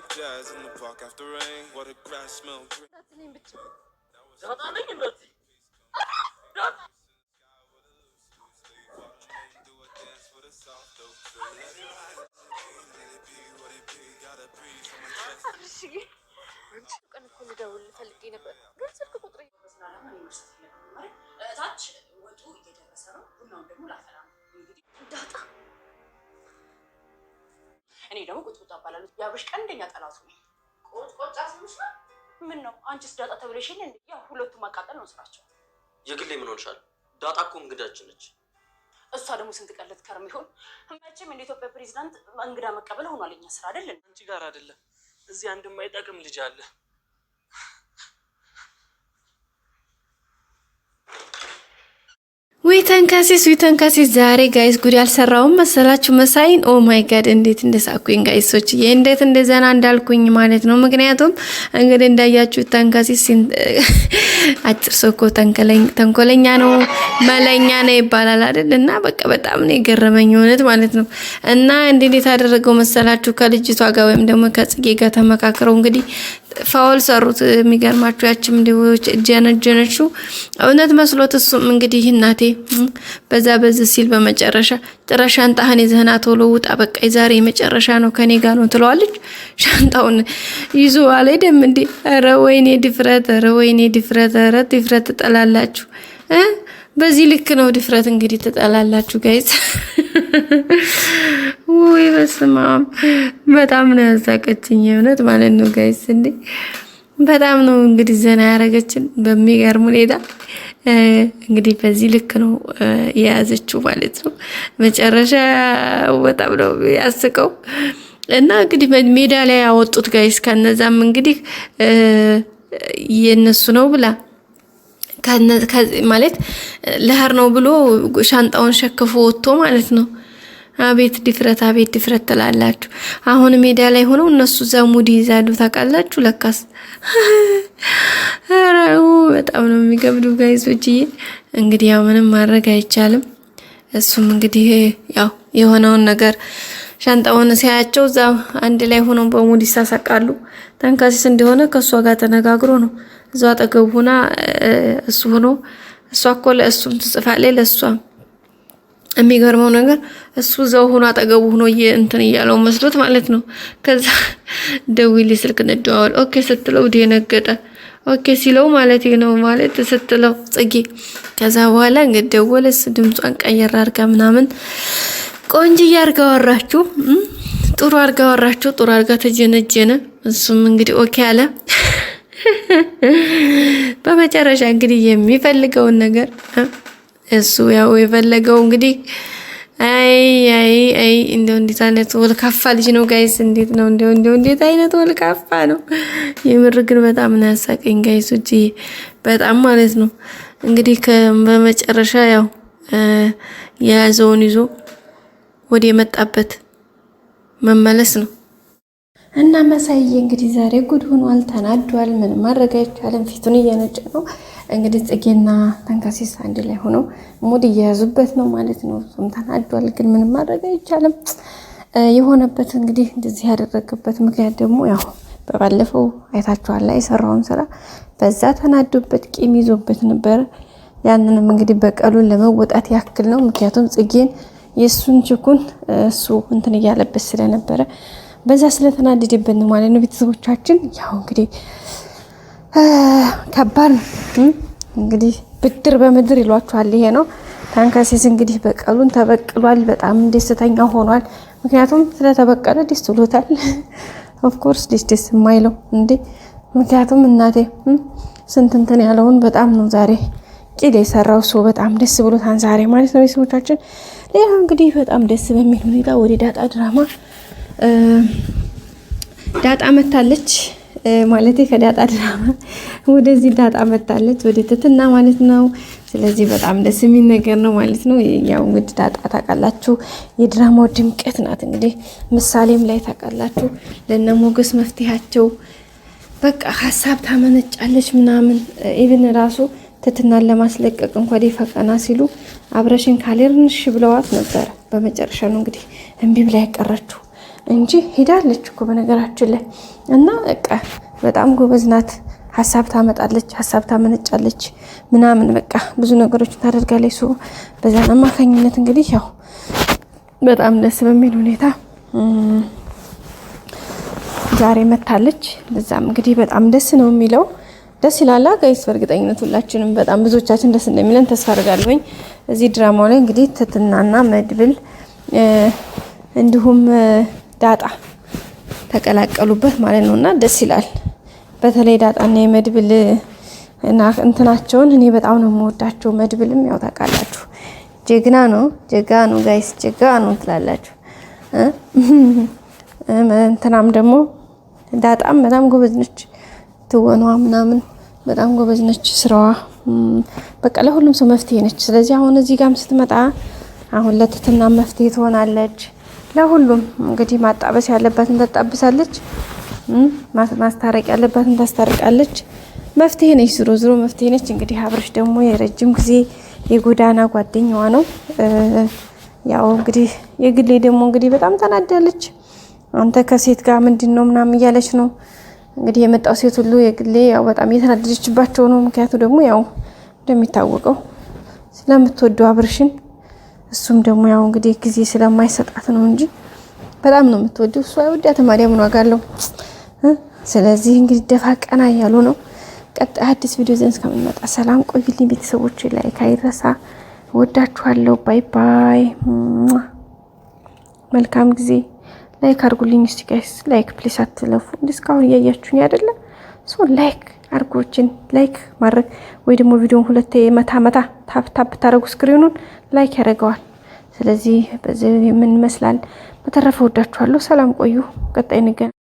jazz in the park after rain. What a grass smell. ቀን እኮ ልደውል ፈልጌ ነበር ግን ስልክ ቁጥሬ ስለላማ ነው መስጠት ይለኛል ማለት ታች ወጡ እየደረሰ ነው ቡናውን ደግሞ ላፈላ ነው እንግዲህ ዳጣ እኔ ደግሞ ቁጥቁጣ አባላለሁ ያብሽ ቀንደኛ ጠላቱ ነው ቁጥቁጣ ስምሽ ነው ምን ነው አንቺስ ዳጣ ተብለሽ የለ እንዴ ያው ሁለቱም ማቃጠል ነው ስራቸው የግሌ ምን ሆነሻል ዳጣ እኮ እንግዳችን ነች እሷ ደግሞ ስንት ቀለት ከርም ይሆን መቼም እንደ ኢትዮጵያ ፕሬዝዳንት እንግዳ መቀበል ሆኗል የኛ ስራ አይደል አንቺ ጋር አይደለም እዚህ አንድ የማይጠቅም ልጅ አለ ዊተንካሲስ ዛሬ ጋይስ ጉድ ያልሰራውም መሰላችሁ መሳይን ኦ ማይ ጋድ እንዴት እንደሳኩኝ ጋይሶች እንዴት እንደዘና እንዳልኩኝ ማለት ነው ምክንያቱም እንግዲህ እንዳያችሁ ተንካሲስ አጭር ሰው እኮ ተንኮለኛ ነው መለኛ ነው ይባላል አይደል እና በቃ በጣም ነው የገረመኝ እውነት ማለት ነው እና እንዴት ያደረገው መሰላችሁ ከልጅቷ ጋር ወይም ደግሞ ከጽጌ ጋር ተመካክረው እንግዲህ ፋውል ሰሩት የሚገርማችሁ ያችም ልጅ ጀነጀነችው እውነት መስሎት እሱም እንግዲህ እናቴ በዛ ሲል በመጨረሻ ጥራሽ ሻንጣህን ይዘህና ቶሎ ውጣ በቃ ዛሬ መጨረሻ ነው ከኔ ጋር ነው ትለዋለች ሻንጣውን ይዞ አልሄደም እንዴ ኧረ ወይኔ ድፍረት ተጠላላችሁ በዚህ ልክ ነው ድፍረት እንግዲህ ተጠላላችሁ ጋይስ ወይ በስመ አብ በጣም ነው ያሳቀችኝ እውነት ማለት ነው ጋይስ እንዴ በጣም ነው እንግዲህ ዘና ያረጋችን በሚገርም ሁኔታ እንግዲህ በዚህ ልክ ነው የያዘችው ማለት ነው መጨረሻ በጣም ነው ያስቀው እና እንግዲህ ሜዳ ላይ ያወጡት ጋይስ ከነዛም እንግዲህ የነሱ ነው ብላ ማለት ለህር ነው ብሎ ሻንጣውን ሸክፎ ወጥቶ ማለት ነው አቤት ድፍረት ተላላችሁ አሁን ሜዳ ላይ ሆነው እነሱ ዘሙድ ይዛሉ ታቃላችሁ ለካስ አራው በጣም ነው የሚገብዱ ጋይሶች እንግዲህ ያው ምንም ማድረግ አይቻልም እሱም እንግዲህ ያው የሆነውን ነገር ሻንጣውን ሲያያቸው እዛ አንድ ላይ ሆነው በሙድ ይሳሳቃሉ ተንካሲስ እንደሆነ ከሷ ጋር ተነጋግሮ ነው እዛው አጠገቡና እሱ ሆኖ እሷ እኮ ለእሱም ትጽፋለች ለሷም የሚገርመው ነገር እሱ ዘው ሆኖ አጠገቡ ሆኖ እንትን እያለው መስሎት ማለት ነው ከዛ ደውሊ ስልክ እንደዋወል ኦኬ ስትለው ደነገጠ ኦኬ ሲለው ማለት ነው ማለት ስትለው ጽጌ ከዛ በኋላ እንግዲህ ደወለስ ድምጿን ቀየር አርጋ ምናምን ቆንጆ ያርጋወራችሁ ጥሩ አርጋ ተጀነጀነ እሱም እንግዲህ ኦኬ አለ በመጨረሻ እንግዲህ የሚፈልገውን ነገር እሱ ያው የፈለገው እንግዲህ አይ እንደው እንዴት አይነት ወልካፋ ልጅ ነው ጋይስ እንዴት ነው እንደው እንዴት አይነት ወልካፋ ነው የምር ግን በጣም ነው ያሳቀኝ ጋይሶች በጣም ማለት ነው እንግዲህ በመጨረሻ ያው የያዘውን ይዞ ወደ የመጣበት መመለስ ነው እና መሳይዬ እንግዲህ ዛሬ ጉድ ሆኗል ተናዷል ምን ማድረግ አይቻልም ፊቱን እየነጨ ነው እንግዲህ ጽጌና ተንካሲስ አንድ ላይ ሆነው ሙድ እየያዙበት ነው ማለት ነው እሱም ተናዷል ግን ምን ማድረግ አይቻልም የሆነበት እንግዲህ እንደዚህ ያደረገበት ምክንያት ደግሞ ያው በባለፈው አይታችኋል ላይ ሰራውን ስራ በዛ ተናዶበት ቂም ይዞበት ነበር ያንንም እንግዲህ በቀሉን ለመወጣት ያክል ነው ምክንያቱም ጽጌን የሱን ችኩን እሱ እንትን ያለበት ስለነበረ በዛ ስለተናደደብን ማለት ነው ቤተሰቦቻችን ያው እንግዲህ ከባድ እንግዲህ ብድር በምድር ይሏችኋል ይሄ ነው ተንካሲስ እንግዲህ በቀሉን ተበቅሏል በጣም ደስተኛ ሆኗል ምክንያቱም ስለተበቀለ ደስ ብሎታል ኦፍ ኮርስ ደስ የማይለው እንዴ ምክንያቱም እናቴ ስንት እንትን ያለውን በጣም ነው ዛሬ ቂል የሰራው ሰው በጣም ደስ ብሎታል ዛሬ ማለት ነው ቤተሰቦቻችን ሌላ እንግዲህ በጣም ደስ በሚል ሁኔታ ወደ ዳጣ ድራማ ዳጣ መታለች ማለት ከዳጣ ድራማ ወደዚህ ዳጣ መታለች ወደ ትትና ማለት ነው ስለዚህ በጣም ደስ የሚል ነገር ነው ማለት ነው ያው እንግዲህ ዳጣ ታቃላችሁ የድራማው ድምቀት ናት እንግዲህ ምሳሌም ላይ ታቃላችሁ ለነሞገስ መፍትያቸው በቃ ሐሳብ ታመነጫለች ምናምን ኢቭን ራሱ ትትናን ለማስለቀቅ እንኳን ይፈቀና ሲሉ አብረሽን ካሌርንሽ ብለዋት ነበር በመጨረሻ ነው እንግዲህ እንቢ ብላ ያቀረችው እንጂ ሄዳለች እኮ በነገራችን ላይ እና በቃ በጣም ጎበዝ ናት። ሀሳብ ታመጣለች፣ ሀሳብ ታመነጫለች ምናምን በቃ ብዙ ነገሮችን ታደርጋለች። ሶ በዛን አማካኝነት እንግዲህ ያው በጣም ደስ በሚል ሁኔታ ዛሬ መታለች። በዛም እንግዲህ በጣም ደስ ነው የሚለው። ደስ ይላል ጋይስ። በእርግጠኝነት ሁላችንም በጣም ብዙዎቻችን ደስ እንደሚለን ተስፋ አድርጋለሁኝ። እዚህ ድራማው ላይ እንግዲህ ትትናና መድብል እንዲሁም ዳጣ ተቀላቀሉበት ማለት ነውና ደስ ይላል። በተለይ ዳጣና የመድብል እና እንትናቸውን እኔ በጣም ነው የምወዳቸው። መድብልም ያው ታውቃላችሁ ጀግና ነው ጋይስ፣ ጀግና ነው ትላላችሁ። እንትናም ደግሞ ዳጣም በጣም ጎበዝ ነች። ትወኗ ምናምን በጣም ጎበዝ ነች። ስራዋ በቃ ለሁሉም ሰው መፍትሄ ነች። ስለዚህ አሁን እዚህ ጋርም ስትመጣ አሁን ለትትና መፍትሄ ትሆናለች። ለሁሉም እንግዲህ ማጣበስ ያለባትን ታጣብሳለች፣ ማስታረቅ ያለባትን ታስታርቃለች። መፍትሄ ነች፣ ዝሮ ዝሮ መፍትሄ ነች። እንግዲህ አብርሽ ደግሞ የረጅም ጊዜ የጎዳና ጓደኛዋ ነው። ያው እንግዲህ የግሌ ደግሞ እንግዲህ በጣም ተናዳለች። አንተ ከሴት ጋር ምንድነው ምናምን እያለች ነው እንግዲህ የመጣው ሴት ሁሉ የግሌ ያው በጣም እየተናደደችባቸው ነው። ምክንያቱ ደግሞ ያው እንደሚታወቀው ስለምትወደው አብርሽን፣ እሱም ደግሞ ያው እንግዲህ ጊዜ ስለማይሰጣት ነው እንጂ በጣም ነው የምትወደው። እሱ አይወዳትም። ማዲያ ምን ዋጋ አለው? ስለዚህ እንግዲህ ደፋ ቀና እያሉ ነው። ቀጣይ አዲስ ቪዲዮ ዘንድ እስከምንመጣ ሰላም ቆዩልኝ ቤተሰቦች። ላይክ አይረሳ። ወዳችኋለሁ። ባይ ባይ። መልካም ጊዜ። ላይክ አድርጉልኝ እስቲ ጋይስ፣ ላይክ ፕሊስ አትለፉ። እስካሁን እያያችሁኝ አይደለ? ሶ ላይክ አድርጎችን ላይክ ማድረግ ወይ ደግሞ ቪዲዮን ሁለቴ መታ ታፕ ታፕ ታረጉ ስክሪኑን ላይክ ያደርገዋል። ስለዚህ በዚህ ምን ይመስላል። በተረፈ ወዳችኋለሁ። ሰላም ቆዩ። ቀጣይ እንገናኝ።